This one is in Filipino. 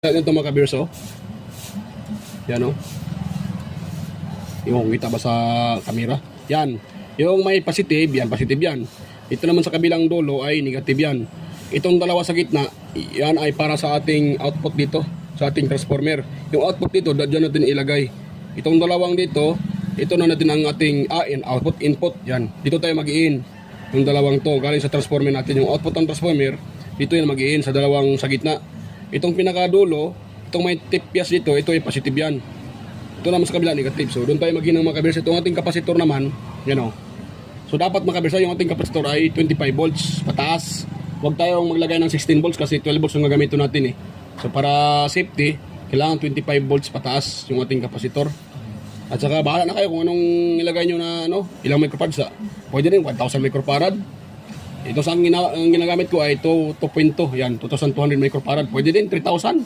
Ito mga kabirso. Yan o. Yung kita ba sa camera? Yan. Yung may positive, yan positive yan. Ito naman sa kabilang dulo ay negative yan. Itong dalawa sa gitna, yan ay para sa ating output dito, sa ating transformer. Yung output dito, dyan natin ilagay. Itong dalawang dito, ito na natin ang ating output, input. Yan. Dito tayo mag-i-in. Yung dalawang to, galing sa transformer natin. Yung output ng transformer, dito yan mag-i-in sa dalawang sa gitna. Itong pinakadulo, itong may tipyas dito, ito ay positive yan. Ito naman sa kabila, negative. So, doon tayo mag-in ng mga kabirsa. Itong ating kapasitor naman, yan o. So, dapat mga kabirsa, yung ating kapasitor ay 25 volts pataas. Huwag tayong maglagay ng 16 volts kasi 12 volts yung gagamitin natin eh. So, para safety, kailangan 25 volts pataas yung ating kapasitor. At saka, bahala na kayo kung anong ilagay nyo na ilang microfarads. Pwede rin, 1,000 microfarad. Ito sa ang ginagamit ko ay 2.2, yan, 2,200 microfarad. Pwede din, 3,000.